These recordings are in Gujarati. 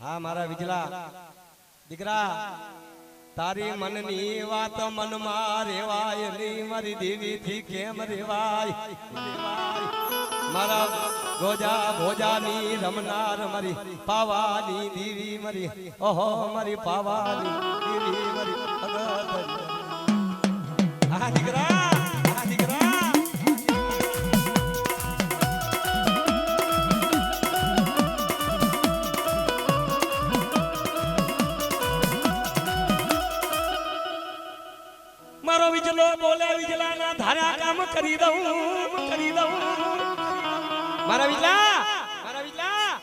હા મારા વિજલા દીકરા તારી મનની વાત મનમાં રેવાય નહીં મારી દેવી થી કેમ રેવાય મારા ગોજા ભોજાની રમનાર મારી પાવાની દેવી મારી ઓહો મારી પાવાની દેવી મારી હા દીકરા મારો વિજલો બોલે વિજલાના ધારા કામ કરી દઉં મારા વિજલા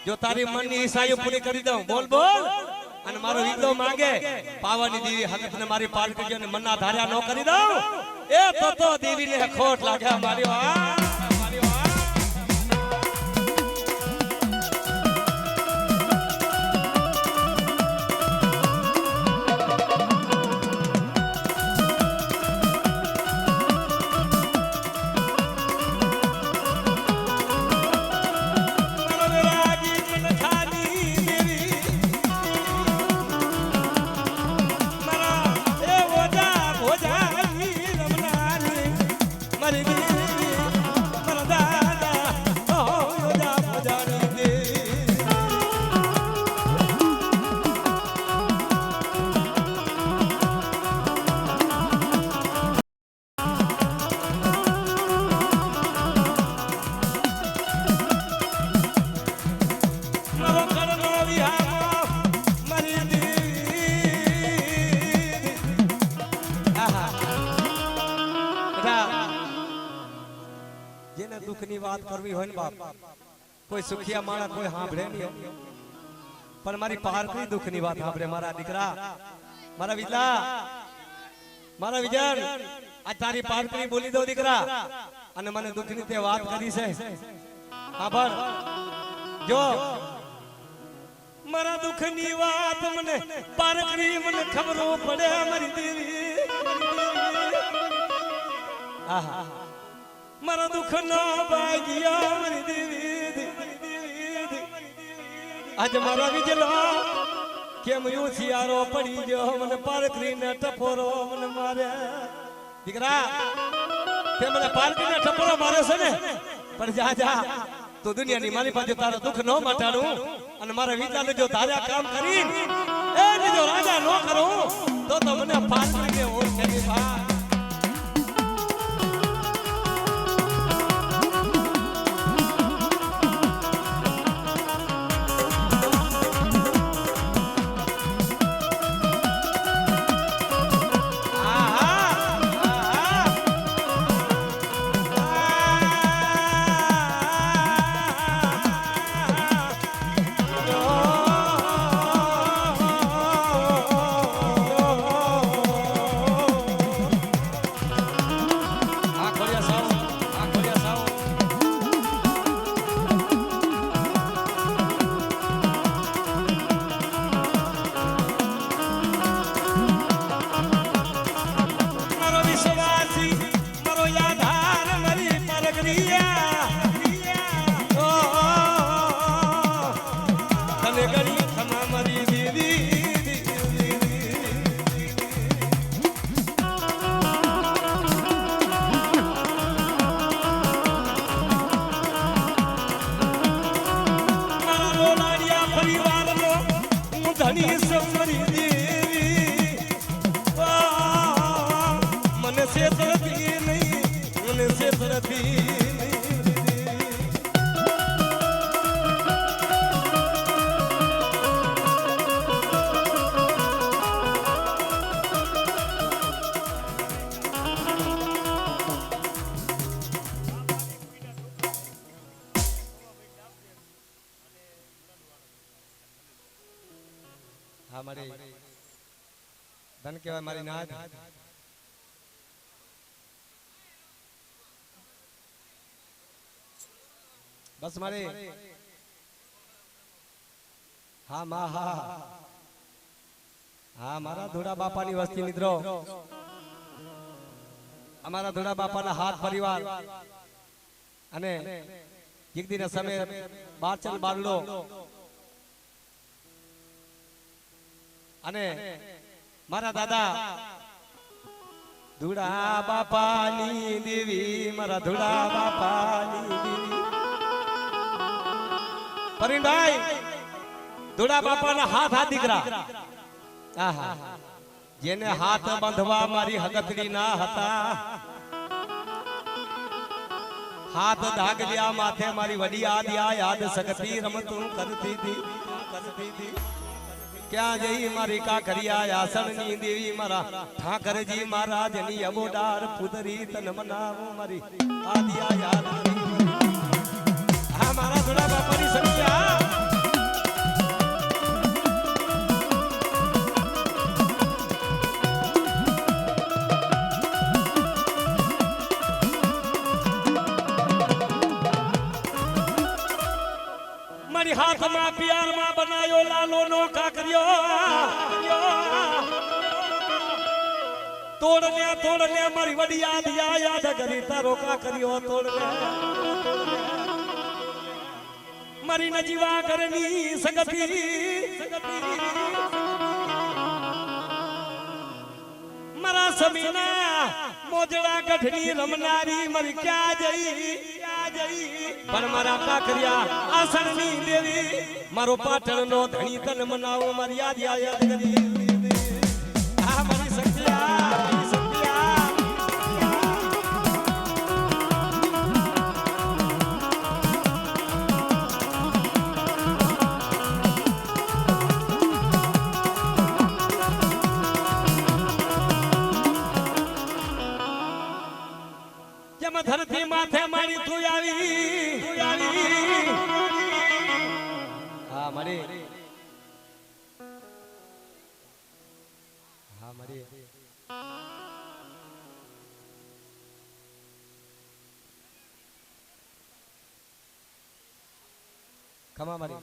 જો તારી મનની ઈચ્છાઓ પૂરી કરી દઉં બોલ અને મારો વિજલો માંગે પાવાની દેવી હકને મારી પાર કરજો અને મનના ધાર્યા નો કરી દઉં એ તો દેવીને ખોટ લાગે મારી જેને દુઃખની વાત કરવી હોય ને બાપ કોઈ સુખિયા માણસ કોઈ સાંભળે નહીં પણ મારી પારકરી દુઃખની વાત સાંભળે મારા દીકરા મારા વિજલા મારા વિજન આ તારી પારકરી બોલી દો દીકરા અને મને દુઃખની તે વાત કરી છે આભાર જો મારા દુઃખની વાત મને પારકરી મને ખબરો પડે મારી દેવી આહા મારા દુઃખ નો ભાગ્યા મારી દેવી આજ મારા વિજલો કેમ યુ થિયારો પડી ગયો મને પારકરીને ટપોરો મને મારે દીકરા તે મને પારકરીને ટપોરો મારે છે ને પણ જા તો દુનિયાની મારી પાસે તારો દુઃખ નો મટાડું અને મારા વિચાર જો ધાર્યા કામ કરી એ જો રાજા નો કરું તો મને પારકરીને ઓળખે ભાઈ ધન કહેવાય મારી નાદ બસ મારે હા મારા ધોળા બાપાની વસ્તી મિત્રો અમારા ધોળા બાપાના હાથ પરિવાર અને એક દિન સમય બારચલ બારલો અને મારા દાદા ધુડા બાપાની દેવી મારા ધુડા બાપાની દેવી પરિણભાઈ ધુડા બાપાના હાથ આ દીકરા આહા જેને હાથ બાંધવા મારી હગતડી ના હતા હાથ ધાગલિયા માથે મારી વડી આદિયા યાદ સગતી રમતું કરતી હતી ક્યાં જઈ મારી કાકરિયા આસણની દેવી મારા ઠાકરજી મહારાજની અબોડાર પુદરી તન મનાવો મારી આદિયા યાદ આ મારા ધોળા બાપાની સંખ્યા હાથમાં પિયારમાં બનાયો લાલો નો કાકરિયો તોડને મારી વડી યાદ કરી તારો કાકરિયો તોડને મારી નજીવા કરની સગતી મારા સમીના મોજડા ગઢની રમનારી મારી ક્યાં જઈ પણ મારા કાકરિયા આસણની દેવી મારો પાટણનો ધણી તન મનાવો મારી યાદ કરી આ મારી સખિયા ધરતી માથે મારી તું આવી હા મારી ખમા મારી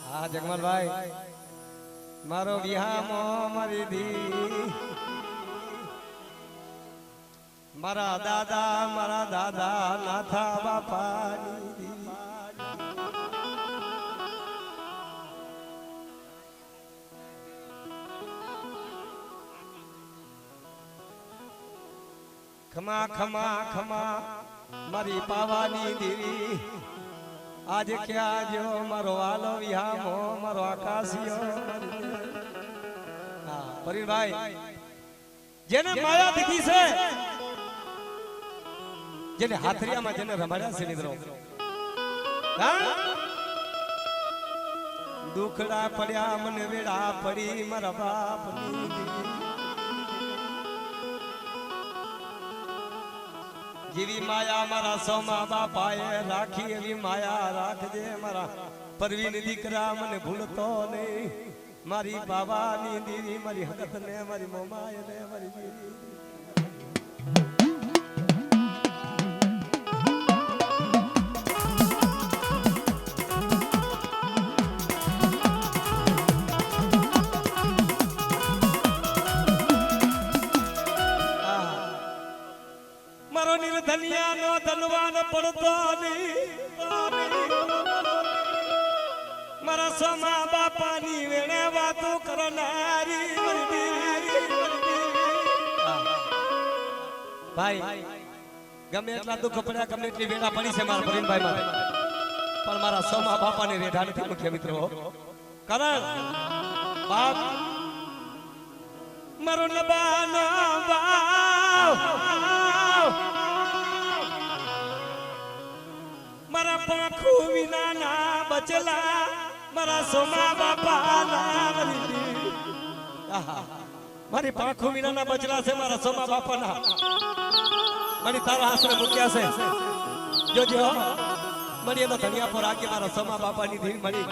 હા જગમલભાઈ મારો વિહામો મારી ધી મારા દાદા નાથા બાપાની ધી ખમા મારી પાવાની દેવી आज क्या जो मारो वालो विहामो मारो आकाशियो परिण भाई जेने माया दिखी से जेने हाथरिया में जेने रमाड़ा से निद्रो दुखड़ा पड़या मन वेड़ा पड़ी मारा बाप जीवी माया मारा सोमा बापाए राखी एवी माया राखजे मारा परवीन दीकरा मने भूलतो नहीं मारी बाबानी दीदी मारी हकत ने मारी मोमाए ने मारी दीदी धनिया नो धनवान पड़तो मारा सोमा बापानी वेणे वातो करनारी भाई गमे એટલા દુખ પડ્યા ગમે એટલી વેડા પડી છે મારા પરિણભાઈ મારે પણ મારા સોમા બાપાની રેઢા નથી મુખ્ય મિત્રો કારણ બાપ મારો નબાનો બાપ मारा पाखू विना ना बचला मारा सोमा बापा ना मारी पाखू विना ना बचला से मारा सोमा बापा ना मनी तारा आसरे मुक्या से जो मनी तो धनिया पर आके मारा सोमा बापा नी धीन मनी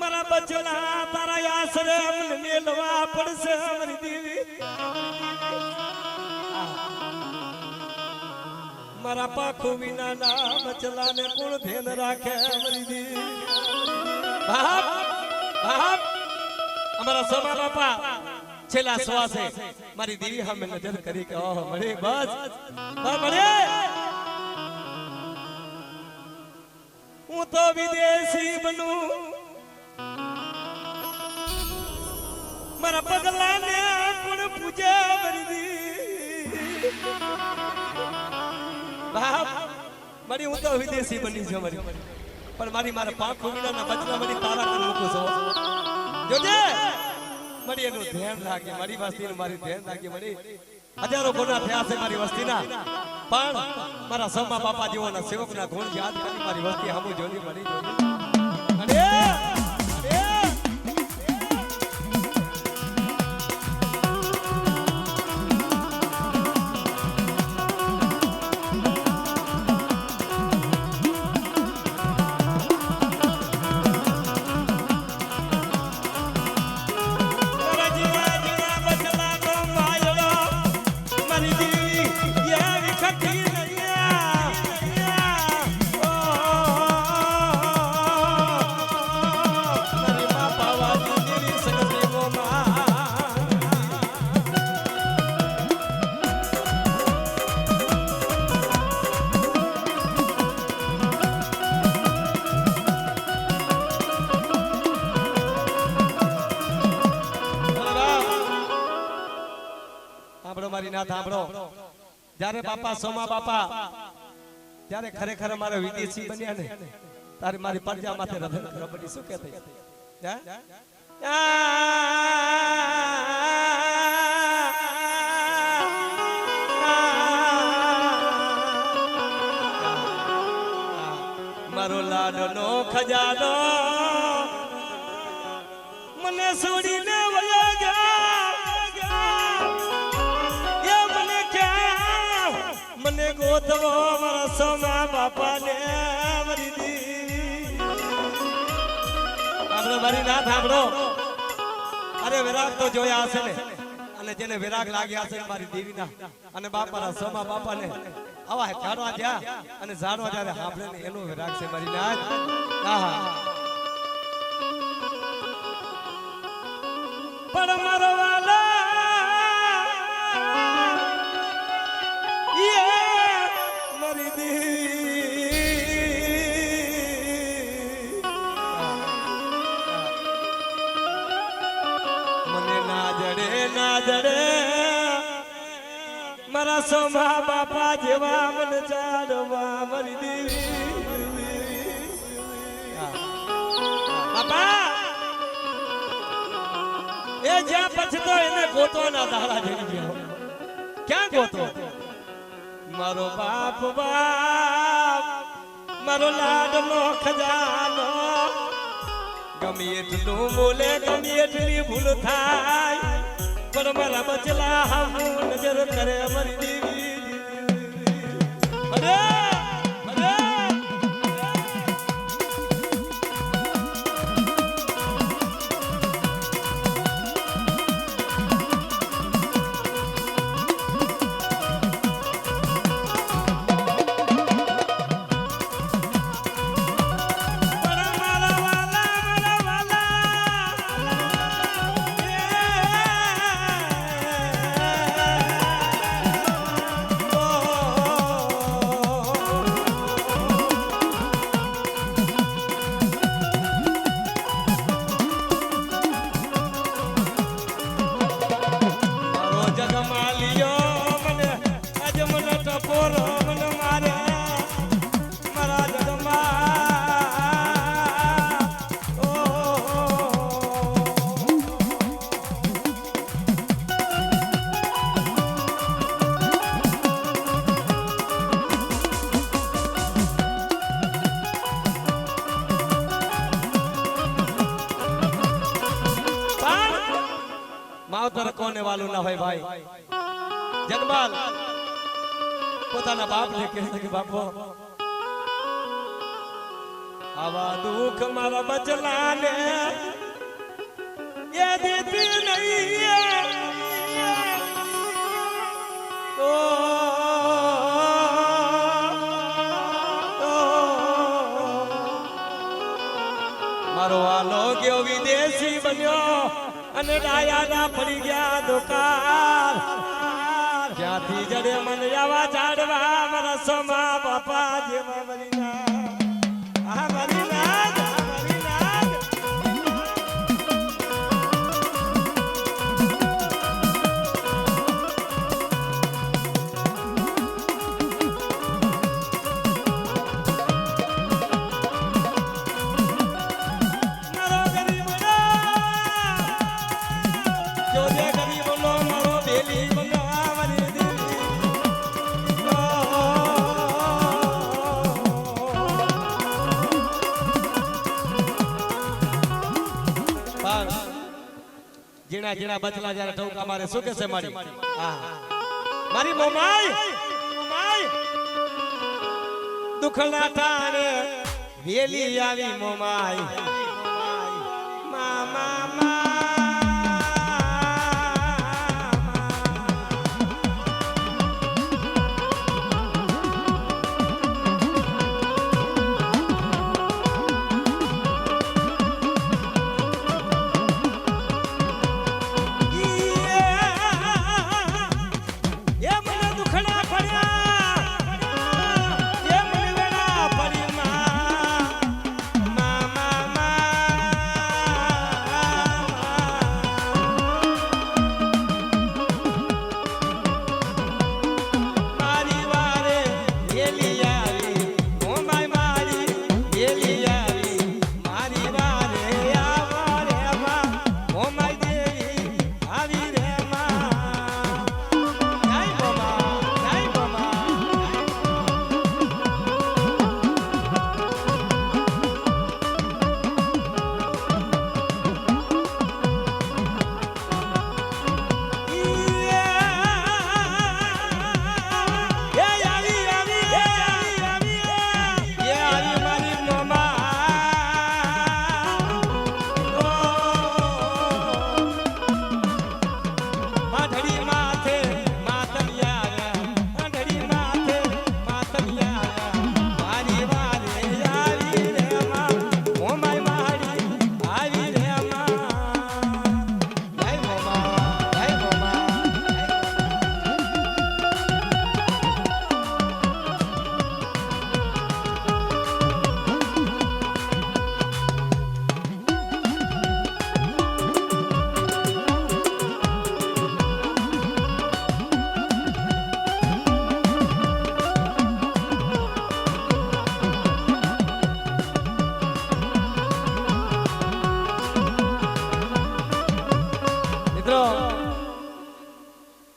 मारा बचला तारा आसरे मन मेलवा पड़से मरी देवी मारा पाखो विना ना बचला ने कोण ध्यान राखे मरी दी बाप बाप हमारा सोमा बापा છેલ્લા શ્વાસે મારી દેવી સામે નજર કરી કે ઓહ મળે બસ મળે હું તો વિદેશી બનું મારા પગલાને કોણ પૂજા કરી બાપ મારી હું તો વિદેશી બની છે મારી પણ મારા પાંખ વિનાના બચલા મારી તારા કર મૂકું છો જોજે મારી એનું ધ્યાન રાખે મારી વસ્તીનું મારી ધ્યાન રાખે મારી હજારો ગુના થયા છે મારી વસ્તીના પણ મારા સમા બાપા જેવાના સેવકના ગુણ યાદ કરી મારી વસ્તી હમુ જોની મારી જોની મારી ના સાંભળો જ્યારે બાપા સોમા બાપા ત્યારે ખરેખર મારા વિદેશી બન્યા ને તારે મારી પરજા માથે રબડી શું કે થઈ મારો લાડનો ખજાનો મને છોડીને વયો મને ગોતવો મારા સોમા બાપા ને મારી દેવી આપણે મારી ના સાંભળો અરે વિરાગ તો જોયા હશે ને અને જેને વિરાગ લાગ્યા હશે મારી દેવીના અને બાપાના સોમા બાપા ને આવા ઝાડવા જ્યાં અને ઝાડવા જ્યારે સાંભળે ને એનો વિરાગ છે મારી ના પણ મારો વાલા મને ના જડે મારા સોમા બાપા જેવા મન ચાડવા મારી દેવી બાપા એ જ્યાં પછતો એને ગોતવાના દાડા જઈ ગયો ક્યાં ગોતો મારો બાપ મારો લાડનો ખજાનો ગમે એટલું બોલે ગમે એટલી ભૂલ થાય પણ મારા બચલા હમુ નજર કરે મારી દેવી અરે માવતર કોને વાલું ના હોય ભાઈ જગમાલ પોતાના બાપને કહે છે કે બાપો આવા દુઃખ મારા બચલાને એ દેતી નહીં મારો વાલો ગયો વિદેશી બન્યો અને ડાયાના પડી ગયા દુકાન ક્યાંથી જડે મને આવા ઝાડવા મારા સમા બાપા જેવા મરીના આ મરીના જીણા જીણા બચલા જ્યારે ટોકા મારે શું કે છે મારી મારી મોમાઈ દુખના ટાણે વેલી આવી મોમાઈ મામા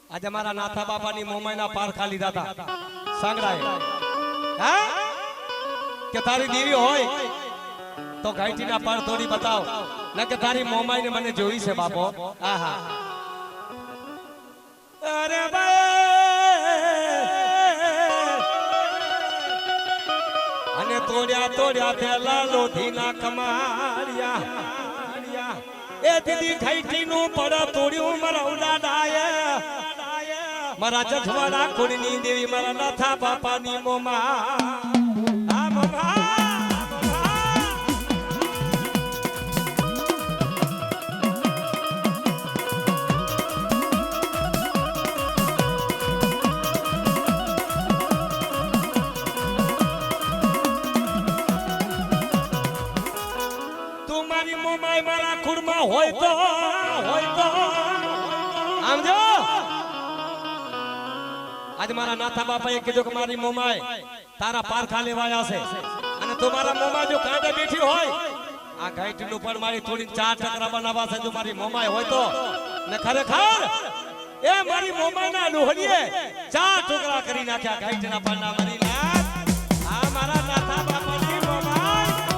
આજે મારા નાથા બાપાની મોમાઈના પાર ખાલી દાતા સાંગડાએ હા કે તારી દેવી હોય તો ગાયટીના પાર તોડી બતાવ ન કે તારી મોમાઈને મને જોઈ છે બાપો આહા અરે અને તોડ્યા પેલા લોધીના કમાડિયા એ દીદી ખાઈટી નું પડ તોડ્યું મારા ઉડાડાએ મારા જઠવાડા કુળની દેવી મારા નાથા બાપાની મોમાં આ મોમાં તું મારી મોમાય મારા ખુડમાં હોય તો આમ જો આજ મારા નાથા બાપાએ કીધું કે મારી મોમાય તારા પારખા લેવાયા છે અને તું મારા મોમા જો કાંડે બેઠી હોય આ ગાયટીનું પણ મારી થોડી ચાર ટકરા બનાવવા છે જો મારી મોમાય હોય તો ને ખરેખર એ મારી મોમાના લોહડીએ ચાર ટુકડા કરી નાખ્યા ગાયટીના પાના મારી નાથ આ મારા નાથા બાપાની મોમાય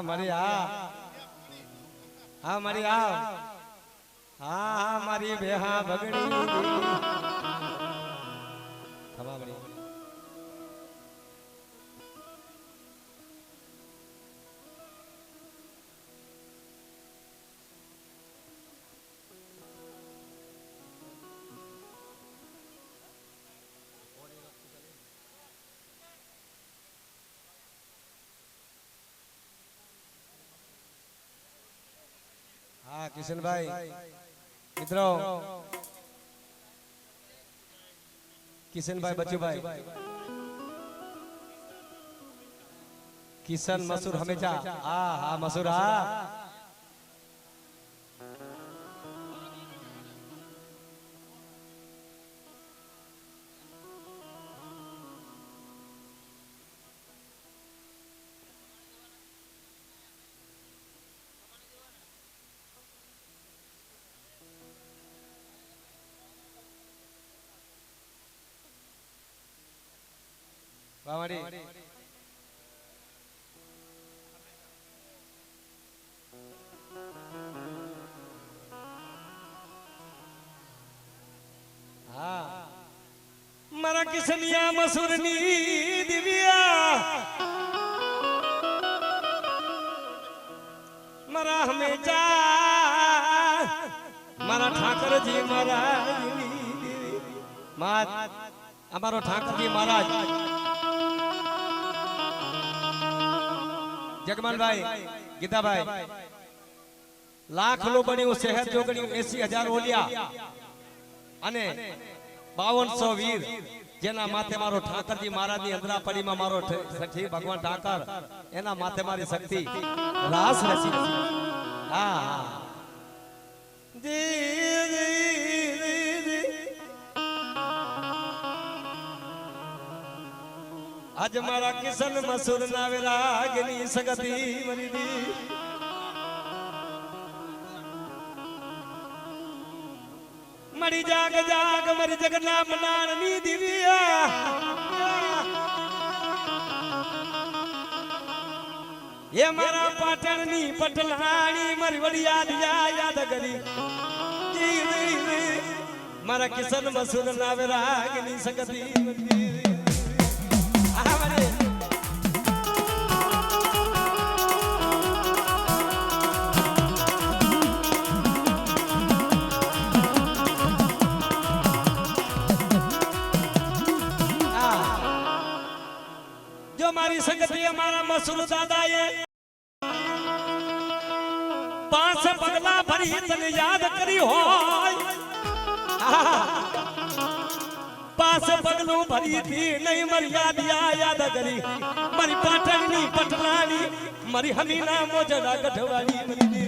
મારી હા મારી હા મારી બેહા ભગણી ખમા મારી हाँ किशन भाई मित्रों किशन भाई बच्चू भाई किशन मसूर हमेशा हाँ मसूर वावड़ी हाँ मरा किसनिया मसूरनी दिव्या मरा हमेशा मरा ठाकर जी महाराज हमारो ठाकर जी महाराज जगमल भाई गीता भाई लाख लो बनी शहर जो गणी 80,000 ओलिया अने 5200 वीर जेना माथे मारो ठाकर जी महाराज ની અંદરા પડીમાં મારો સખી ભગવાન ઠાકર એના માથે મારી શક્તિ રાસ રસી હા જી आज मारा किशन मसूर ना विरागनी सगती मरी दी मरी जाग जाग मरी जगना मनानी दिव्या ये मारा पाटणनी पटलानी मरी वड़िया दिया याद करी मारा किशन मसूर ना विरागनी सगती मरी दी जो मारी संगति हमारा मसूर दादा ये 5 पगला भरी तने याद करी हो 5 पगलू भरी थी नहीं मर्याद याद करी मरी पाटणी पटलानी मरी हमीना मोजड़ा गठवानी मरी दी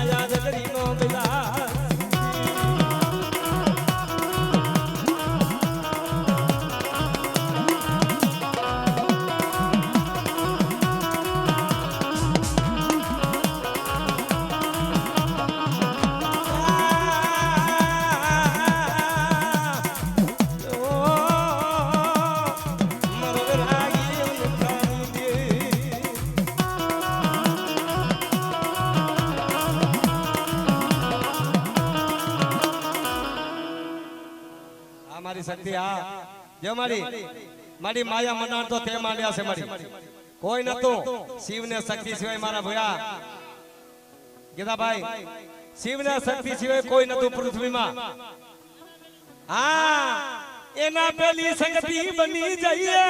याद करी नो मिला મારી શક્તિ હા જો મારી માયા મનાણ તો તે માંડ્યા છે મારી કોઈ નતું શિવને શક્તિ સિવાય મારા ભયા ગીતાભાઈ શિવને શક્તિ સિવાય કોઈ નતું પૃથ્વીમાં હા એના પેલી શક્તિ બની જઈએ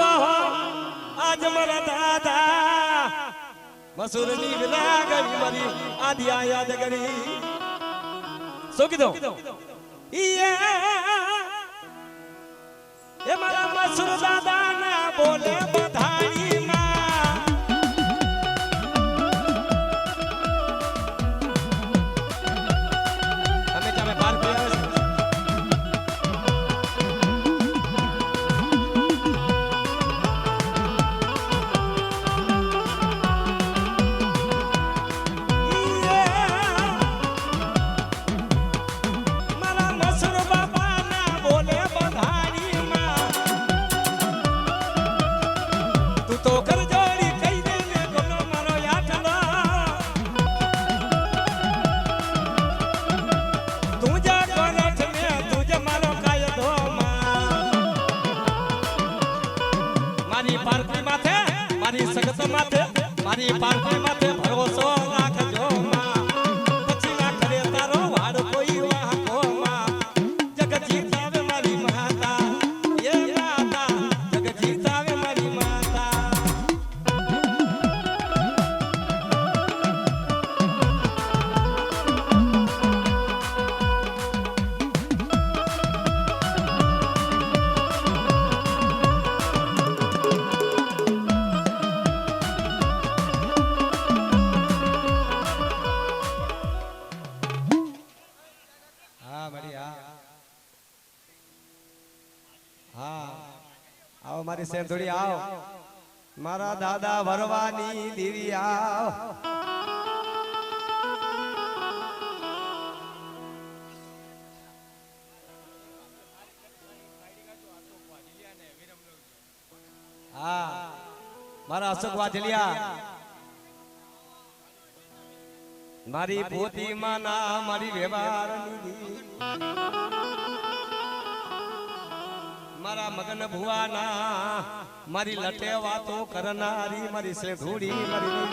ઓહો આજ મારા દાદા મસૂરની વિલાગણી મારી આદિયા યાદ કરી શું કીધું એ મારા મસૂર દાદા ના બોલે બધાઈ માં તમે તમે બાર ગયા મારી સગત માથે મારી પાર્ટી માથે ભરોસો રાખજો માં પછી ના કરે તારો વાડ કોઈ વાહકો માં જગજીત આવે મારી માતા એ માતા જગજીત આવે મારી માતા આવો મારી સેંધુડી આવ મારા દાદા વરવાની દેવી આવ હા મારા અશોક વાજલિયા મારી પોતી માના મારી વ્યવહારની મારા મગન ભુવાના મારી લટે વાતો કરનારી મારી સેંધુડી મારી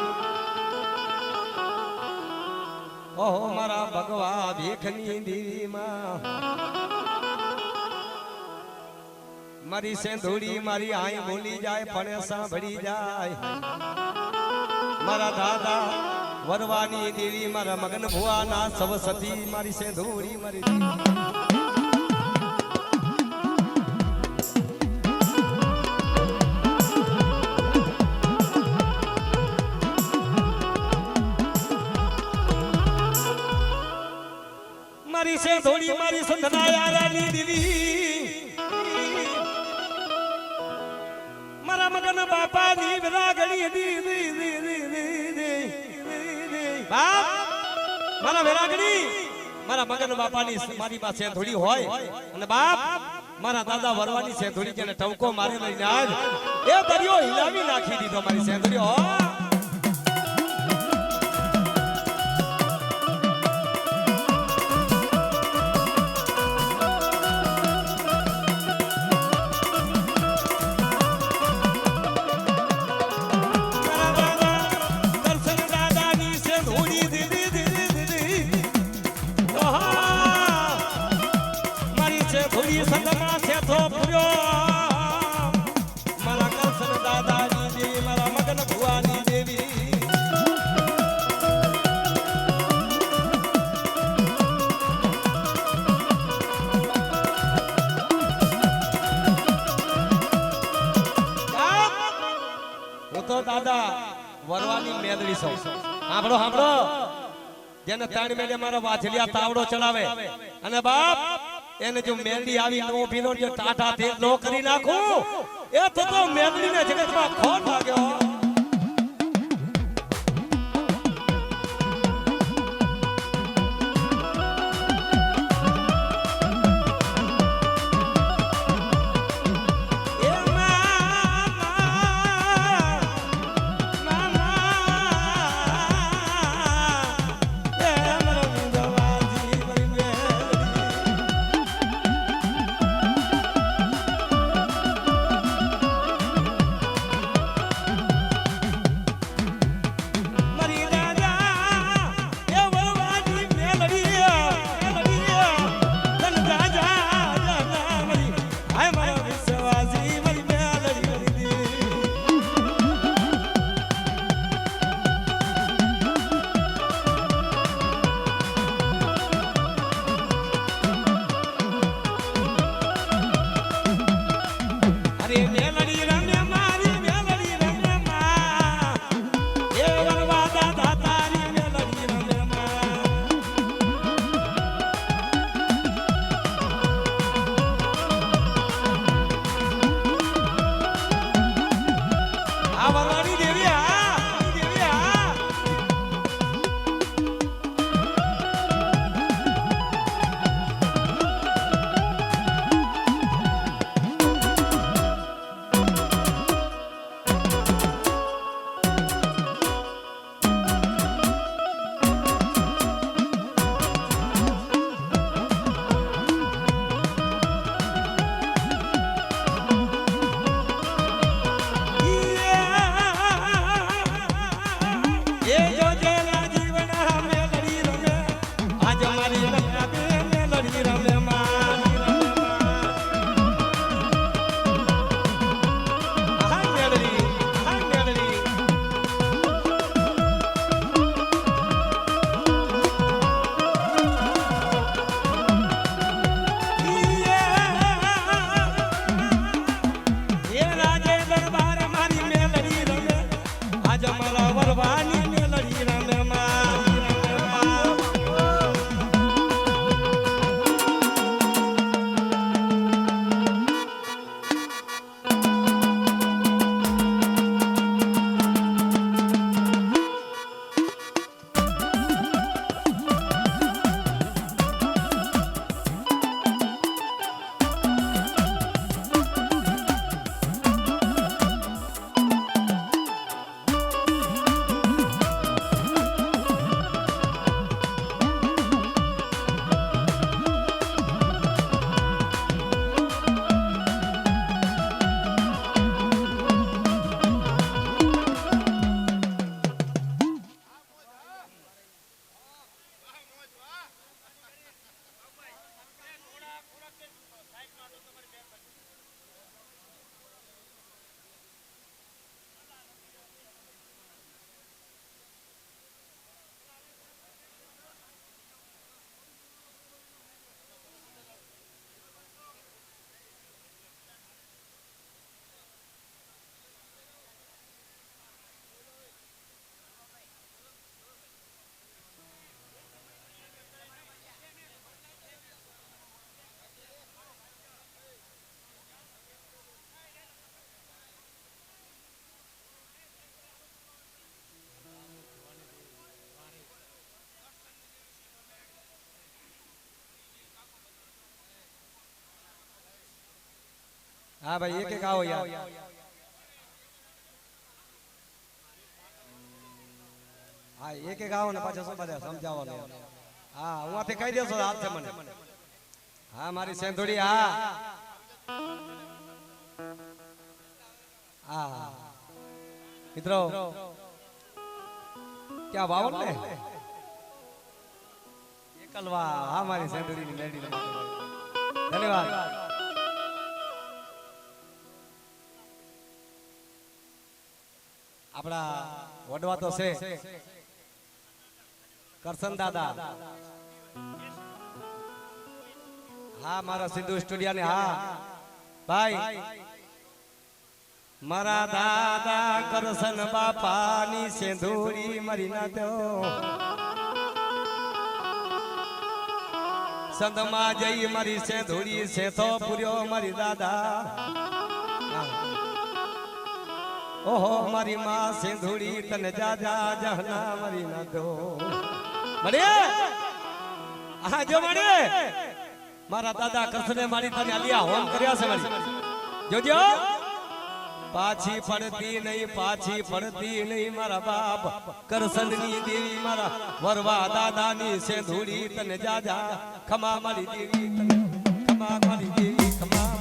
ઓહો મારા ભગવા ભીખની દેવીમાં મારી સેંધુડી મારી આઈ બોલી જાય પણ સાંભળી જાય મારા દાદા વરવાની દેવી મારા મગન ભુવાના સવ સતી મારી સેંધુડી મારી મારી સેંધુડી મારી સંધના યારાની દેવી મારા મગન બાપાની વિરાગણી બાપ મારા વિરાગણી મારા મગન બાપાની મારી પાસે સેંધુડી હોય અને બાપ મારા દાદા વરવાની સેંધુડી જેને ટવકો મારી લઈને આજ એ દરિયો હિલાવી નાખી દીધો મારી સેંધુડી હો દાદા વરવાની મેદડી સૌ સાંભળો સાંભળો જેને ત્રણ મેલે મારા વાછલિયા તાવડો ચડાવે અને બાપ એને જો મેલડી આવી નો ભીનો જે ટાટા તે નો કરી નાખું એ તો મેલડીને જગતમાં ખોટ લાગ્યો हाँ भाई एक आओ यार हाँ एक आओ ने पाछा શું બધા સમજાવવાનો હા હું આથી કહી દેશો હાથ છે મને હા મારી સેંધોડી હા હા મિત્રો क्या बावन ने एकलवा हमारी सेंधुरी ની મેડી ધન્યવાદ આપડા વડવા તો છે કરશન દાદા હા મારા સિંધુ સ્ટુડિયો ને હા ભાઈ મારા દાદા કરશન બાપાની સેંધુરી મરી ના દો સંતમાં જઈ મારી સેંધુરી સેથો પૂર્યો મારી દાદા ઓહો મારી માં સેંધુરી તને જાજા જહના મરી ના દો મળે આ જો મળે મારા દાદા કરશને મારી તને આલિયા હોમ કર્યા છે મારી જોજો પાછી પડતી નહીં મારા બાપ કરશનની દેવી મારા વરવા દાદાની સેંધુડી તને જાજા ખમા મારી દેવી ખમા મારી દેવી ખમા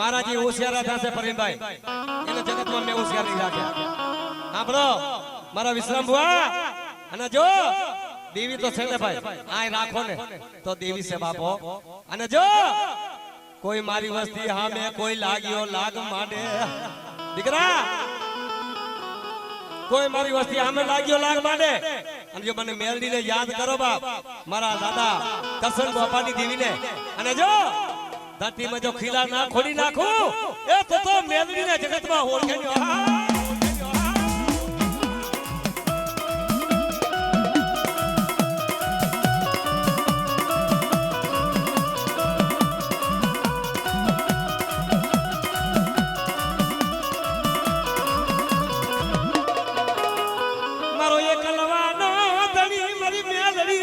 મારા જે હોશિયાર હતા છે પરવીનભાઈ એને જગતમાં મેં હોશિયાર નહીં રાખ્યા સાંભળો મારા વિશ્રામ બુઆ અને જો દેવી તો છે ને ભાઈ આય રાખો ને તો દેવી છે બાપો અને જો કોઈ મારી વસ્તી હામે કોઈ લાગ્યો લાગ માંડે દીકરા કોઈ મારી વસ્તી હામે લાગ્યો લાગ માંડે અને જો મને મેલડીને યાદ કરો બાપ મારા દાદા કરશન બાપાની દેવીને અને જો धरती में जो खिला ना खोली नाखू ए तो मेलडी ने जगत में ओळखेन्यो मारो ये कलवानो धनी मरी मेलडी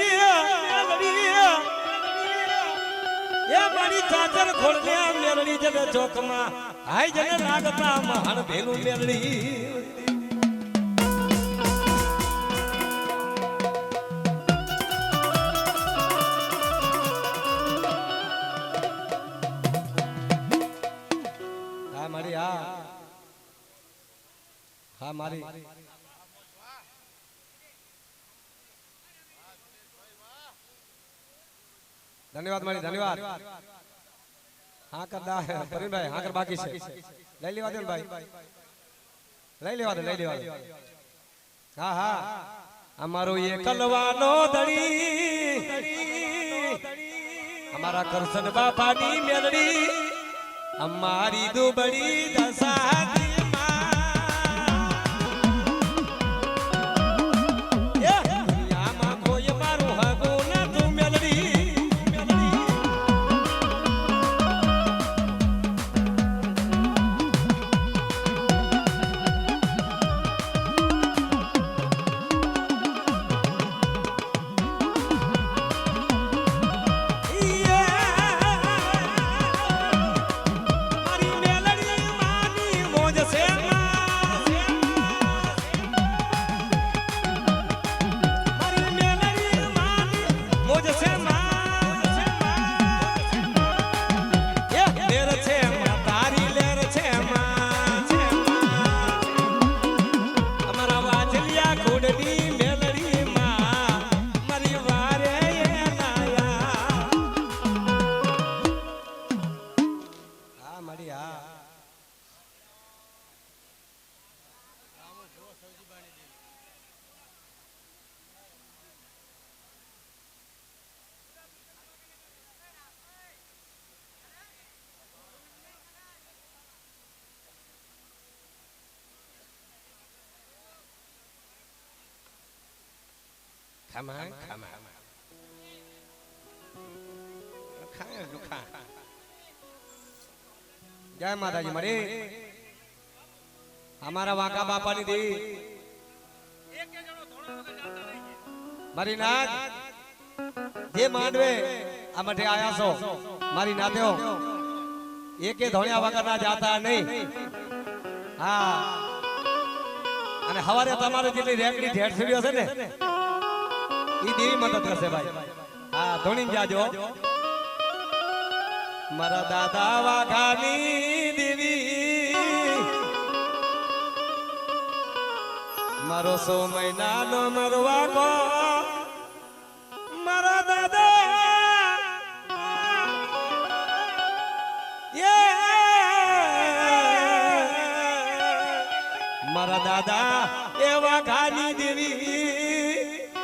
ये मारी चादर खोलने मेलडी जने चौक में हाय जने लागता महान भेलू मेलडी हाँ मारी हाँ मारी धन्यवाद मारी धन्यवाद हाँ कर दा है परवीन भाई हाँ कर बाकी से ले लेवा दे भाई ले लेवा दे हाँ हाँ અમારો એ કલવાનો ધણી અમારા કરશન બાપાની મેલડી અમારી દુબળી દશા जय माताजी मरे हमारा वाका बापा नी दी मारी नाथ जे मांडवे आ मठे आया सो मारी नाते हो एक धोनिया वगर ना जाता नहीं हाँ अने हवारे तमारे जेटली रेकड़ी ढेर छुड़ियो छे ने ई देवी मदद करसे भाई हाँ धोनी जाजो मारा दादा वाघानी देवी मारो 100 महीना नो मरवा को मारा दादा ये मारा दादा ये वाघानी देवी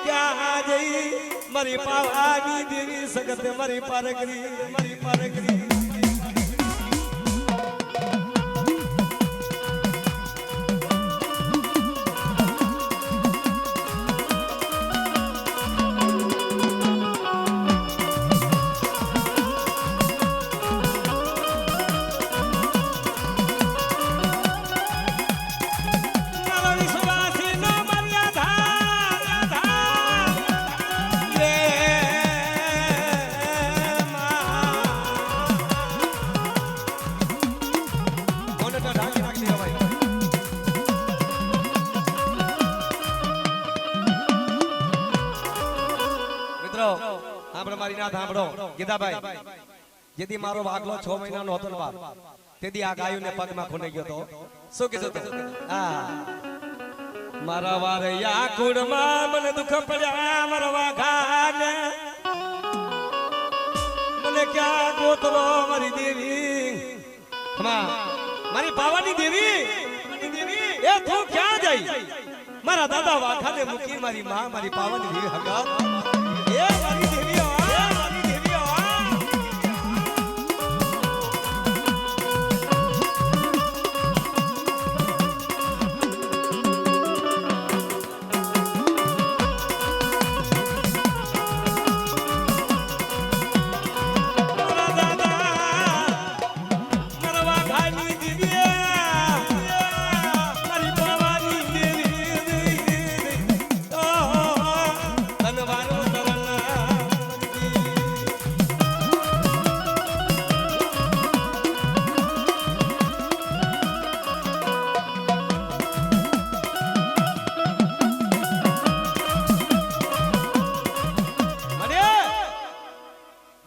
क्या जई मरी पावानी देवी सगत मरी पारगरी જેથી મારો વાગલો 6 મહિનાનો હતો ને બાપ તેથી આ ગાયુને પગમાં ખૂંડાઈ ગયો તો શું કીધું તો હા મારા વારયા કુળમાં મને દુખ પડ્યા મારા વાઘાને મને ક્યાં ગોતરો મારી દેવી મારી પાવાની દેવી એ તું ક્યાં જઈ મારા દાદા વાઘાને મૂકી મારી માં મારી પાવાની દેવી હગાત એ મારી દેવી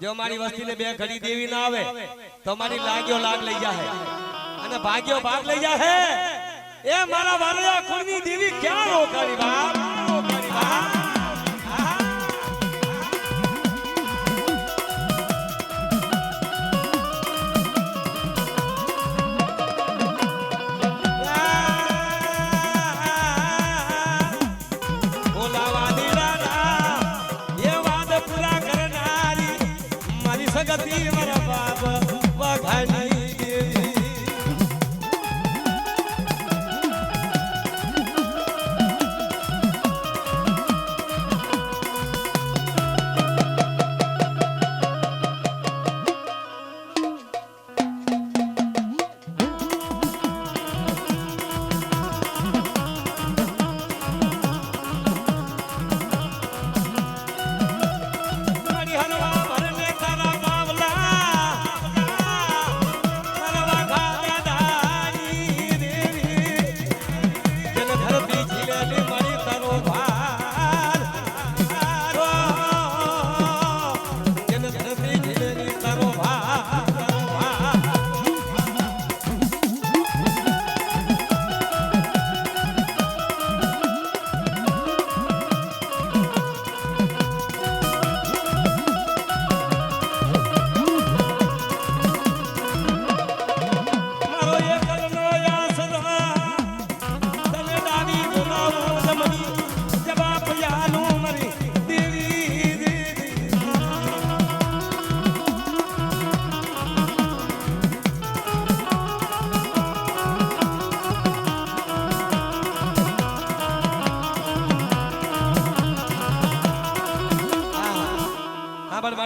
जो मारी वस्ती ने बे घड़ी देवी ना आवे तो मारी लाग्यो लाग लई जाए अने भाग्यो भाग लई जाए ए मारा वारया कुळनी देवी क्या रोकाणी बाप बोलावा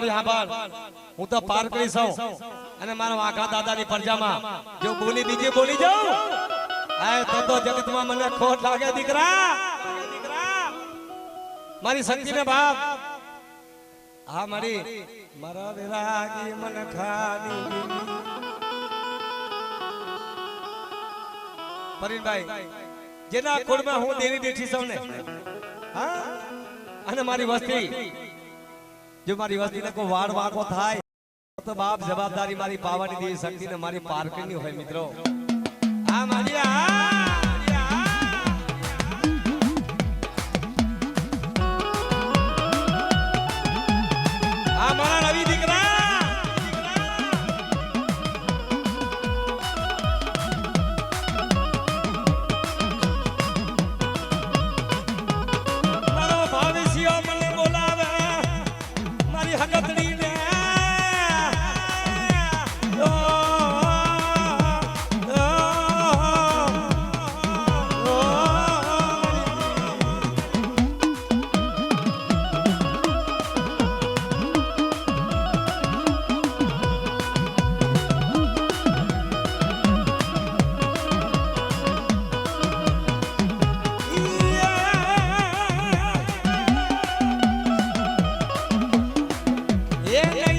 મારી હાબાળ હું તો પાર કરી સૌ અને મારા વાઘા દાદાની પરજામાં જો બોલી બીજી બોલી જાઉં આય તો જગતમાં મને ખોટ લાગે દીકરા મારી શક્તિને બાપ હા મારા વિરાગી મન ખાની પરીનભાઈ જેના કુળમાં હું દેવી બેઠી છું ને હા અને મારી વસ્તી જો મારી વસ્તીને કોઈ વાડ વાકો થાય તો બાપ જવાબદારી મારી પાવાની દેવી શક્તિને મારી પારકરની હોય મિત્રો આ મારી આ મારા રવિ દીકરા મારો ભાવેશિયો મને બોલાવે મારી હકતડી ને Yeah.